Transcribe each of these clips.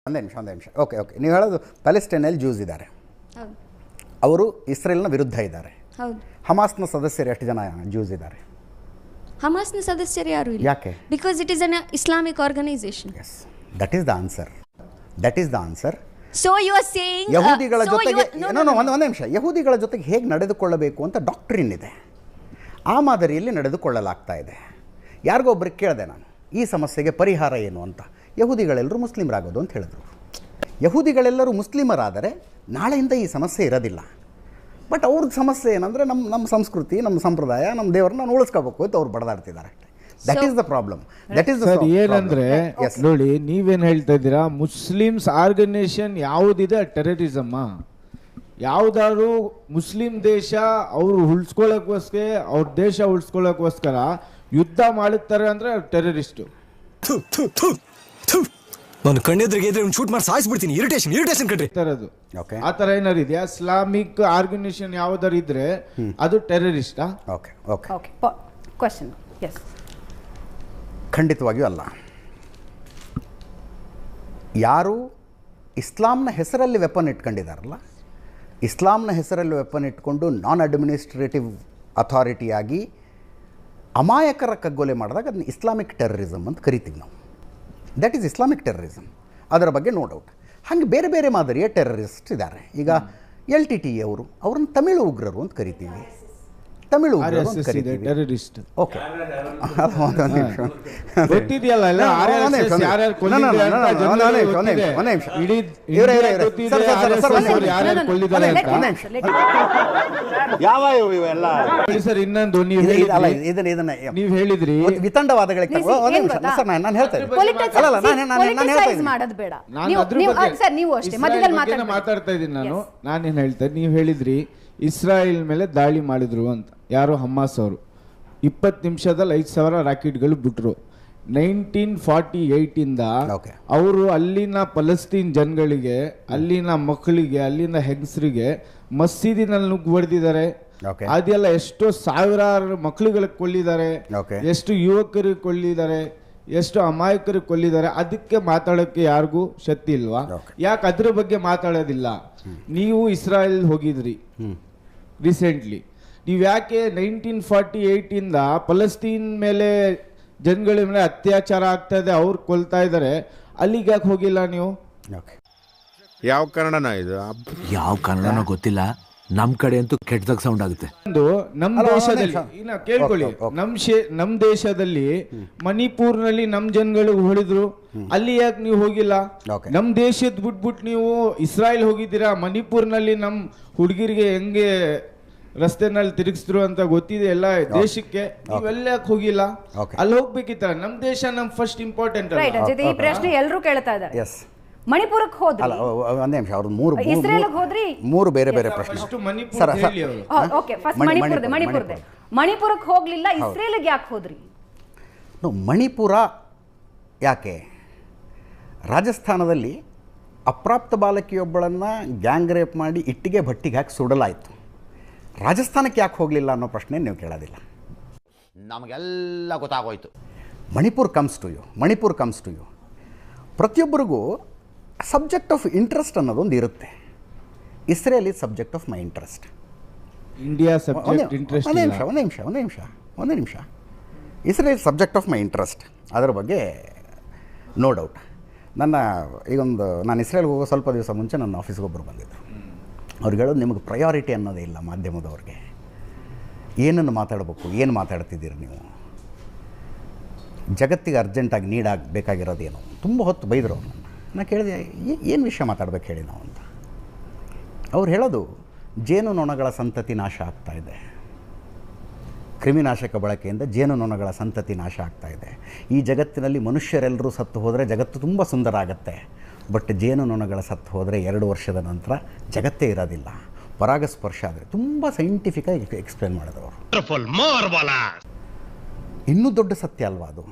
ಒಂದು ನಿಮಿಷ ಓಕೆ ನೀವು ಹೇಳೋದು ಪ್ಯಾಲೆಸ್ಟೈನಲ್ಲಿ ಜ್ಯೂಸ್ ಇದ್ದಾರೆ, ಅವರು ಇಸ್ರೇಲ್ನ ವಿರುದ್ಧ ಇದ್ದಾರೆ. ಹಮಾಸ್ನ ಸದಸ್ಯರು ಎಷ್ಟು ಜನ ಜ್ಯೂಸ್ ಇದ್ದಾರೆ? ಹಮಾಸ್ನ ಸದಸ್ಯರು ಯಾರು ಇಲ್ಲ. ಯಾಕೆ? Because it is an Islamic organisation. Yes, that is the answer. So you are saying ಯಹೂದಿಗಳ ಜೊತೆಗೆ ಒಂದು ನಿಮಿಷ, ಯಹೂದಿಗಳ ಜೊತೆಗೆ ಹೇಗೆ ನಡೆದುಕೊಳ್ಳಬೇಕು ಅಂತ ಡಾಕ್ಟ್ರಿನ್ ಇದೆ, ಆ ಮಾದರಿಯಲ್ಲಿ ನಡೆದುಕೊಳ್ಳಲಾಗ್ತಾ ಇದೆ. ಯಾರಿಗೋ ಒಬ್ಬರಿಗೆ ಕೇಳಿದೆ ನಾನು, ಈ ಸಮಸ್ಯೆಗೆ ಪರಿಹಾರ ಏನು ಅಂತ. ಯಹೂದಿಗಳೆಲ್ಲರೂ ಮುಸ್ಲಿಮರಾಗೋದು ಅಂತ ಹೇಳಿದ್ರು. ಯಹೂದಿಗಳೆಲ್ಲರೂ ಮುಸ್ಲಿಮರಾದರೆ ನಾಳೆಯಿಂದ ಈ ಸಮಸ್ಯೆ ಇರೋದಿಲ್ಲ. ಬಟ್ ಅವ್ರಿಗೆ ಸಮಸ್ಯೆ ಏನಂದರೆ ನಮ್ಮ ಸಂಸ್ಕೃತಿ, ನಮ್ಮ ಸಂಪ್ರದಾಯ, ನಮ್ಮ ದೇವರನ್ನ ನಾವು ಉಳಿಸ್ಕೋಬೇಕು ಅಂತ ಅವ್ರು ಬಡದಾಡ್ತಿದ್ದಾರೆ ಅಷ್ಟೇ. That is the problem. ಏನಂದ್ರೆ ನೋಡಿ, ನೀವೇನು ಹೇಳ್ತಾ ಇದ್ದೀರಾ, ಮುಸ್ಲಿಮ್ಸ್ ಆರ್ಗನೈಸೇಷನ್ ಯಾವುದಿದೆ ಟೆರರಿಸಮ್. ಯಾವುದಾದ್ರು ಮುಸ್ಲಿಂ ದೇಶ ಅವರು ಉಳಿಸ್ಕೊಳ್ಳೋಕ್ಕೋಸ್ಕರ, ಅವ್ರ ದೇಶ ಉಳಿಸ್ಕೊಳ್ಳೋಕ್ಕೋಸ್ಕರ ಯುದ್ಧ ಮಾಡುತ್ತಾರೆ ಅಂದ್ರೆ ಟೆರರಿಸ್ಟು. ನಾನು ಕಣ್ಣೆದ್ರಿಗೆ ಶೂಟ್ ಮಾಡಿ ಸಾಯಿಸ್ಬಿಡ್ತೀನಿ. ಇರಿಟೇಷನ್ ಕಟ್ರಿ ತರದು. ಆ ಥರ ಏನಾರು ಇದೆಯಾ? ಇಸ್ಲಾಮಿಕ್ ಆರ್ಗನೈಸೇಷನ್ ಯಾವ್ದಾರು ಇದ್ರೆ ಅದು ಟೆರರಿಸ್ಟಾ? ಕ್ವೆಶ್ಚನ್. ಎಸ್, ಖಂಡಿತವಾಗಿಯೂ ಅಲ್ಲ. ಯಾರು ಇಸ್ಲಾಂನ ಹೆಸರಲ್ಲಿ ವೆಪನ್ ಇಟ್ಕೊಂಡಿದ್ದಾರಲ್ಲ, ಇಸ್ಲಾಂನ ಹೆಸರಲ್ಲಿ ವೆಪನ್ ಇಟ್ಕೊಂಡು ನಾನ್ ಅಡ್ಮಿನಿಸ್ಟ್ರೇಟಿವ್ ಅಥಾರಿಟಿಯಾಗಿ ಅಮಾಯಕರ ಕಗ್ಗೊಲೆ ಮಾಡಿದಾಗ ಅದನ್ನ ಇಸ್ಲಾಮಿಕ್ ಟೆರರಿಸಮ್ ಅಂತ ಕರಿತೀವಿ ನಾವು. That is Islamic terrorism. ಅದರ ಬಗ್ಗೆ ನೋ ಡೌಟ್. ಹಾಗೆ ಬೇರೆ ಬೇರೆ ಮಾದರಿಯ ಟೆರರಿಸ್ಟ್ ಇದ್ದಾರೆ. ಈಗ LTTE ಅವ್ರನ್ನ ತಮಿಳು ಉಗ್ರರು ಅಂತ ಕರಿತೀವಿ. ತಮಿಳು ಉಗ್ರರು ಅಂತ ಕರಿತೀವಿ. ಟೆರರಿಸ್ಟ್. ಓಕೆ, ಒಂದು ನಿಮಿಷ. ಇನ್ನೊಂದು ನೀವು ಹೇಳಿದ್ರಿ ವಿತಂಡವಾದಗಳಿಗೆ ನಾನು ಹೇಳ್ತೇನೆ. ಮಾತಾಡ್ತಾ ಇದ್ದೀನಿ ನಾನೇನು ಹೇಳ್ತೇನೆ. ನೀವು ಹೇಳಿದ್ರಿ ಇಸ್ರಾಯೇಲ್ ಮೇಲೆ ದಾಳಿ ಮಾಡಿದ್ರು ಅಂತ. ಯಾರು? ಹಮಾಸ್ ಅವರು 20 ನಿಮಿಷದಲ್ಲಿ 5,000 ರಾಕೆಟ್ಗಳು ಬಿಟ್ರು. 1948 ಅವರು ಅಲ್ಲಿನ ಪಲಸ್ತೀನ್ ಜನಗಳಿಗೆ, ಅಲ್ಲಿನ ಮಕ್ಕಳಿಗೆ, ಅಲ್ಲಿನ ಹೆಂಗಸರಿಗೆ ಮಸೀದಿನಲ್ಲಿ ನುಗ್ಗಿ ಹೊಡೆದಿದ್ದಾರೆ. ಅದೆಲ್ಲ ಎಷ್ಟೋ ಸಾವಿರಾರು ಮಕ್ಕಳುಗಳಿಗೆ ಕೊಲ್ಲಿದ್ದಾರೆ, ಎಷ್ಟು ಯುವಕರಿಗೆ ಕೊಲ್ಲಿದ್ದಾರೆ, ಎಷ್ಟು ಅಮಾಯಕರಿಗೆ ಕೊಲ್ಲಿದ್ದಾರೆ. ಅದಕ್ಕೆ ಮಾತಾಡೋಕ್ಕೆ ಯಾರಿಗೂ ಶಕ್ತಿ ಇಲ್ವಾ? ಯಾಕೆ ಅದ್ರ ಬಗ್ಗೆ ಮಾತಾಡೋದಿಲ್ಲ? ನೀವು ಇಸ್ರಾಯೇಲ್ ಹೋಗಿದ್ರಿ ರೀಸೆಂಟ್ಲಿ, ನೀವು ಯಾಕೆ 1948 ಪಲಸ್ತೀನ್ ಮೇಲೆ ಜನಗಳ ಮೇಲೆ ಅತ್ಯಾಚಾರ ಆಗ್ತಾ ಇದೆ, ಅವ್ರು ಕೊಲ್ತಾ ಇದ್ದಾರೆ, ಅಲ್ಲಿಗೆ ಯಾಕೆ ಹೋಗಿಲ್ಲ ನೀವು? ಯಾವ ಕನ್ನಡನ ಇದು? ಯಾವ ಕನ್ನಡನೋ ಗೊತ್ತಿಲ್ಲ, ನಮ್ ಕಡೆ ಅಂತೂ ಕೆಟ್ಟದಾಗ ಸೌಂಡ್ ಆಗುತ್ತೆ. ನಮ್ ದೇಶದಲ್ಲಿ ಕೇಳ್ಕೊಳ್ಳಿ, ನಮ್ ದೇಶದಲ್ಲಿ ಮಣಿಪುರ್ನಲ್ಲಿ ನಮ್ ಜನಗಳಿಗೆ ಹೊಡೆದ್ರು, ಅಲ್ಲಿ ಯಾಕೆ ನೀವು ಹೋಗಿಲ್ಲ? ನಮ್ ದೇಶದ ಬಿಟ್ಬಿಟ್ಟು ನೀವು ಇಸ್ರಾಯೇಲ್ ಹೋಗಿದ್ದೀರಾ. ಮಣಿಪುರ್ನಲ್ಲಿ ನಮ್ ಹುಡುಗಿರಿಗೆ ಹೆಂಗೆ ರಸ್ತೆನಲ್ಲಿ ತಿರುಗಿಸಿದ್ರು ಅಂತ ಗೊತ್ತಿದೆ ಎಲ್ಲ ದೇಶಕ್ಕೆ. ನೀವೆಲ್ಲ ಯಾಕೆ ಹೋಗಿಲ್ಲ? ಅಲ್ಲಿ ಹೋಗ್ಬೇಕಿತ್ತ? ನಮ್ ದೇಶ ನಮ್ ಫಸ್ಟ್ ಇಂಪಾರ್ಟೆಂಟ್. ಈ ಪ್ರಶ್ನೆ ಎಲ್ಲರೂ ಕೇಳ್ತಾ ಇದ್ದಾರೆ. ಮಣಿಪುರಕ್ಕೆ ಹೋದ್ರಿ, ಒಂದೇ ನಿಮಿಷ, ಅವ್ರು ಮೂರು ಬೇರೆ ಬೇರೆ ಪ್ರಶ್ನೆ. ಮಣಿಪುರಕ್ಕೆ ಹೋಗ್ಲಿಲ್ಲ, ಇಸ್ರೇಲ್ಗೆ ಯಾಕೆ ಹೋದ್ರಿ? ಮಣಿಪುರ ಯಾಕೆ? ರಾಜಸ್ಥಾನದಲ್ಲಿ ಅಪ್ರಾಪ್ತ ಬಾಲಕಿಯೊಬ್ಬಳನ್ನು ಗ್ಯಾಂಗ್ ರೇಪ್ ಮಾಡಿ ಇಟ್ಟಿಗೆ ಭಟ್ಟಿಗೆ ಹಾಕಿ ಸುಡಲಾಯಿತು. ರಾಜಸ್ಥಾನಕ್ಕೆ ಯಾಕೆ ಹೋಗಲಿಲ್ಲ ಅನ್ನೋ ಪ್ರಶ್ನೆ ನೀವು ಕೇಳೋದಿಲ್ಲ. ನಮಗೆಲ್ಲ ಗೊತ್ತಾಗೋಯ್ತು. Manipur comes to you. ಪ್ರತಿಯೊಬ್ಬರಿಗೂ ಸಬ್ಜೆಕ್ಟ್ ಆಫ್ ಇಂಟ್ರೆಸ್ಟ್ ಅನ್ನೋದೊಂದು ಇರುತ್ತೆ. Israel is subject of my interest. India subject interest. ಒಂದು ನಿಮಿಷ. Israel subject of my interest, ಅದರ ಬಗ್ಗೆ ನೋ ಡೌಟ್. ನಾನು ಇಸ್ರೇಲ್ಗೆ ಹೋಗೋ ಸ್ವಲ್ಪ ದಿವಸ ಮುಂಚೆ ನನ್ನ ಆಫೀಸ್ಗೆ ಒಬ್ಬರು ಬಂದಿದ್ದರು. ಅವ್ರಿಗೆ ಹೇಳೋದು, ನಿಮಗೆ ಪ್ರಯಾರಿಟಿ ಅನ್ನೋದೇ ಇಲ್ಲ ಮಾಧ್ಯಮದವ್ರಿಗೆ. ಏನನ್ನು ಮಾತಾಡಬೇಕು, ಏನು ಮಾತಾಡ್ತಿದ್ದೀರಿ ನೀವು? ಜಗತ್ತಿಗೆ ಅರ್ಜೆಂಟಾಗಿ ನೀಡಾಗಬೇಕಾಗಿರೋದೇನು? ತುಂಬ ಹೊತ್ತು ಬೈದರು ಅವ್ರನ್ನ. ನಾನು ಕೇಳಿದೆ, ಏನು ವಿಷಯ ಮಾತಾಡ್ಬೇಕು ಹೇಳಿ ನಾವು ಅಂತ. ಅವ್ರು ಹೇಳೋದು, ಜೇನುನೊಣಗಳ ಸಂತತಿ ನಾಶ ಆಗ್ತಾ ಇದೆ, ಕ್ರಿಮಿನಾಶಕ ಬಳಕೆಯಿಂದ ಜೇನುನೊಣಗಳ ಸಂತತಿ ನಾಶ ಆಗ್ತಾ ಇದೆ. ಈ ಜಗತ್ತಿನಲ್ಲಿ ಮನುಷ್ಯರೆಲ್ಲರೂ ಸತ್ತು ಹೋದರೆ ಜಗತ್ತು ತುಂಬ ಸುಂದರ ಆಗುತ್ತೆ. ಬಟ್ ಜೇನುನೊಣಗಳ ಸತ್ತು ಹೋದರೆ 2 ವರ್ಷದ ನಂತರ ಜಗತ್ತೇ ಇರೋದಿಲ್ಲ. ಪರಾಗಸ್ಪರ್ಶ ಆದರೆ ತುಂಬ ಸೈಂಟಿಫಿಕಾಗಿ ಎಕ್ಸ್ಪ್ಲೇನ್ ಮಾಡಿದ್ರು ಅವರು. ಇನ್ನೂ ದೊಡ್ಡ ಸತ್ಯ ಅಲ್ವಾ ಅದು?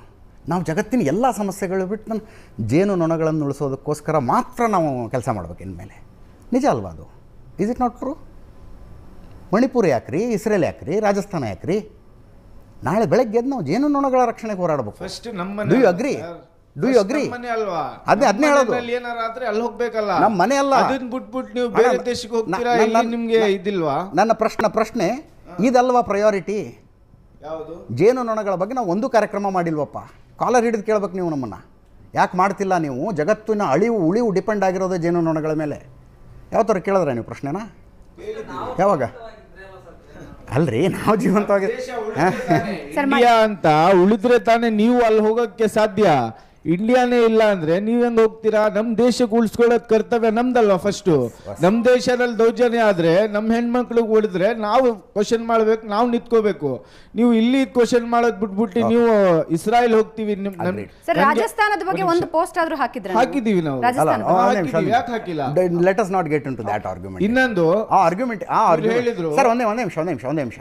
ನಾವು ಜಗತ್ತಿನ ಎಲ್ಲ ಸಮಸ್ಯೆಗಳು ಬಿಟ್ಟು ನಾನು ಜೇನುನೊಣಗಳನ್ನು ಉಳಿಸೋದಕ್ಕೋಸ್ಕರ ಮಾತ್ರ ನಾವು ಕೆಲಸ ಮಾಡ್ಬೇಕು ಇನ್ಮೇಲೆ. ನಿಜ ಅಲ್ವಾ ಅದು? Is it not true? Manipur ಯಾಕ್ರಿ, ಇಸ್ರೇಲ್ ಯಾಕ್ರಿ, ರಾಜಸ್ಥಾನ ಯಾಕ್ರಿ? ನಾಳೆ ಬೆಳಗ್ಗೆ ನಾವು ಜೇನುನೊಣಗಳ ರಕ್ಷಣೆಗೆ ಹೋರಾಡಬೇಕು. ಫಸ್ಟ್ ನಮ್ಮನ್ನು ಡೂ ಯು ಅಗ್ರಿ? ಮನೆ ಅಲ್ವಾ? ಅದನ್ನೇ ಹೇಳೋದು. ಏನಾರ ಆದ್ರೆ ಅಲ್ಲಿ ಹೋಗ್ಬೇಕಲ್ಲ. ನಮ್ಮ ಮನೆ ಅಲ್ಲ. ಅದನ್ನ ಬಿಟ್ಬಿಟ್ಟು ನೀವು ಬೇರೆ ದೇಶಕ್ಕೆ ಹೋಗ್ತೀರಾ, ಇಲ್ಲಿ ನಿಮ್ಗೆ ಇದಿಲ್ವಾ? ನನ್ನ ಪ್ರಶ್ನೆ ಇದಲ್ವಾ ಪ್ರಯಾರಿಟಿ? ಯಾವುದು? ಜೇನುನೊಣಗಳ ಬಗ್ಗೆ ನಾವು ಒಂದು ಕಾರ್ಯಕ್ರಮ ಮಾಡಿಲ್ವಪ್ಪ. ಕಾಲರ್ ಹಿಡಿದು ಕೇಳ್ಬೇಕು ನೀವು ನಮ್ಮನ್ನು. ಯಾಕೆ ಮಾಡ್ತಿಲ್ಲ ನೀವು? ಜಗತ್ತಿನ ಉಳಿವು ಡಿಪೆಂಡ್ ಆಗಿರೋದು ಜೇನುನೊಣಗಳ ಮೇಲೆ. ಯಾವ ಥರ ಕೇಳಿದ್ರೆ ನೀವು ಪ್ರಶ್ನೆನ? ಯಾವಾಗ? ಅಲ್ರಿ, ನಾವು ಜೀವಂತವಾಗಿ ಇಂಡಿಯಾ ಅಂತ ಉಳಿದ್ರೆ ತಾನೇ ನೀವು ಅಲ್ಲಿ ಹೋಗಕ್ಕೆ ಸಾಧ್ಯ. ಇಂಡಿಯಾನೇ ಇಲ್ಲ ಅಂದ್ರೆ ನೀವ್ ಹೆಂಗ್ ಹೋಗ್ತೀರಾ? ನಮ್ ದೇಶಕ್ಕೆ ಉಳಿಸ್ಕೊಳ್ಳೋದ್ ಕರ್ತವ್ಯ ನಮ್ದಲ್ವಾ ಫಸ್ಟ್. ನಮ್ ದೇಶದಲ್ಲಿ ದೌರ್ಜನ್ಯ ಆದ್ರೆ ನಮ್ ಹೆಣ್ಮಕ್ಳಿಗೆ ಹೊಡೆದ್ರೆ ನಾವು ಕ್ವಶನ್ ಮಾಡ್ಬೇಕು, ನಾವು ನಿಂತ್ಕೋಬೇಕು. ನೀವು ಇಲ್ಲಿ ಕ್ವಶನ್ ಮಾಡೋದ್ ಬಿಟ್ಬಿಟ್ಟು ನೀವು ಇಸ್ರಾಯೇಲ್ ಹೋಗ್ತೀವಿ. ಸರ್, ರಾಜಸ್ಥಾನದ ಬಗ್ಗೆ ಒಂದು ಪೋಸ್ಟ್ ಆದ್ರೂ ಹಾಕಿದೀವಿ ನಾವು. ಯಾಕೆ ಹಾಕಿಲ್ಲ? Let us not get into that argument. ಇನ್ನೊಂದು ಆರ್ಗ್ಯುಮೆಂಟ್ ಹೇಳಿದ್ರು ಸರ್, ಒಂದೇ ನಿಮಿಷ.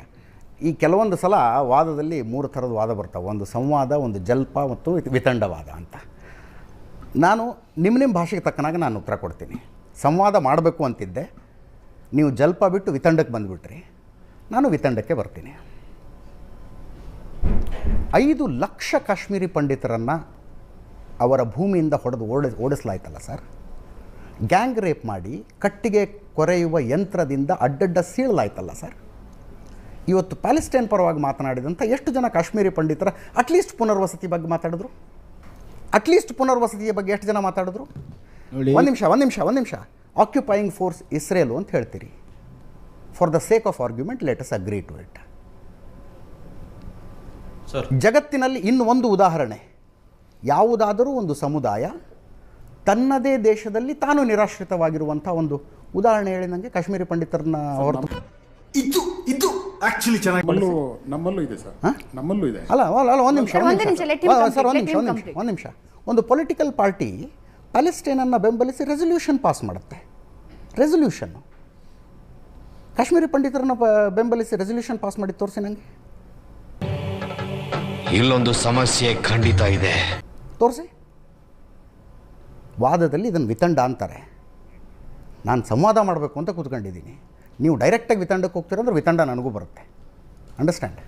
ಈ ಕೆಲವೊಂದು ಸಲ ವಾದದಲ್ಲಿ 3 ಥರದ ವಾದ ಬರ್ತಾವೆ. ಒಂದು ಸಂವಾದ, ಒಂದು ಜಲ್ಪ ಮತ್ತು ವಿತಂಡವಾದ ಅಂತ. ನಾನು ನಿಮ್ಮ ಭಾಷೆಗೆ ತಕ್ಕನಾಗ ನಾನು ಉತ್ತರ ಕೊಡ್ತೀನಿ. ಸಂವಾದ ಮಾಡಬೇಕು ಅಂತಿದ್ದೆ, ನೀವು ಜಲ್ಪ ಬಿಟ್ಟು ವಿತಂಡಕ್ಕೆ ಬಂದುಬಿಟ್ರಿ. ನಾನು ವಿತಂಡಕ್ಕೆ ಬರ್ತೀನಿ. 5 ಲಕ್ಷ ಕಾಶ್ಮೀರಿ ಪಂಡಿತರನ್ನು ಅವರ ಭೂಮಿಯಿಂದ ಓಡಿಸಲಾಯ್ತಲ್ಲ ಸರ್. ಗ್ಯಾಂಗ್ ರೇಪ್ ಮಾಡಿ ಕಟ್ಟಿಗೆ ಕೊರೆಯುವ ಯಂತ್ರದಿಂದ ಅಡ್ಡಡ್ಡ ಸೀಳಲಾಯ್ತಲ್ಲ ಸರ್. ಇವತ್ತು ಪ್ಯಾಲೆಸ್ಟೈನ್ ಪರವಾಗಿ ಮಾತನಾಡಿದಂಥ ಎಷ್ಟು ಜನ ಕಾಶ್ಮೀರಿ ಪಂಡಿತರ ಅಟ್ಲೀಸ್ಟ್ ಪುನರ್ವಸತಿ ಬಗ್ಗೆ ಮಾತಾಡಿದ್ರು? ಅಟ್ಲೀಸ್ಟ್ ಪುನರ್ವಸತಿಯ ಬಗ್ಗೆ ಎಷ್ಟು ಜನ ಮಾತಾಡಿದ್ರು? ಒಂದು ನಿಮಿಷ. ಆಕ್ಯುಪೈಯಿಂಗ್ ಫೋರ್ಸ್ ಇಸ್ರೇಲು ಅಂತ ಹೇಳ್ತೀರಿ. For the sake of argument let us agree to it. ಜಗತ್ತಿನಲ್ಲಿ ಇನ್ನು ಒಂದು ಉದಾಹರಣೆ. ಯಾವುದಾದರೂ ಒಂದು ಸಮುದಾಯ ತನ್ನದೇ ದೇಶದಲ್ಲಿ ತಾನು ನಿರಾಶ್ರಿತವಾಗಿರುವಂಥ ಒಂದು ಉದಾಹರಣೆ ಹೇಳಿ ನನಗೆ. ಕಾಶ್ಮೀರಿ ಪಂಡಿತರನ್ನ ಹೊರತು ಇದು ಆಕ್ಚುಲಿ ಚೆನ್ನಾಗಿ ನಮ್ಮಲ್ಲೂ ಇದೆ ಸರ್. ನಮ್ಮಲ್ಲೂ ಇದೆ. ಅಲ್ಲ, ಒಂದು ನಿಮಿಷ. ಒಂದು ಪೊಲಿಟಿಕಲ್ ಪಾರ್ಟಿ ಪ್ಯಾಲೆಸ್ಟೈನನ್ನು ಬೆಂಬಲಿಸಿ ರೆಸಲ್ಯೂಷನ್ ಪಾಸ್ ಮಾಡುತ್ತೆ. ರೆಸಲ್ಯೂಷನ್ನು ಕಾಶ್ಮೀರಿ ಪಂಡಿತರನ್ನು ಬೆಂಬಲಿಸಿ ರೆಸಲ್ಯೂಷನ್ ಪಾಸ್ ಮಾಡಿ ತೋರಿಸಿ ನನಗೆ. ಇಲ್ಲೊಂದು ಸಮಸ್ಯೆ ಖಂಡಿತ ಇದೆ, ತೋರಿಸಿ. ವಾದದಲ್ಲಿ ಇದನ್ನು ವಿತಂಡ ಅಂತಾರೆ. ನಾನು ಸಂವಾದ ಮಾಡಬೇಕು ಅಂತ ಕೂತ್ಕೊಂಡಿದ್ದೀನಿ. ನೀವು ಡೈರೆಕ್ಟಾಗಿ ವಿತಂಡಕ್ಕೆ ಹೋಗ್ತೀರಂದ್ರೆ ವಿತಂಡ ನನಗೂ ಬರುತ್ತೆ. ಅಂಡರ್ಸ್ಟ್ಯಾಂಡ್?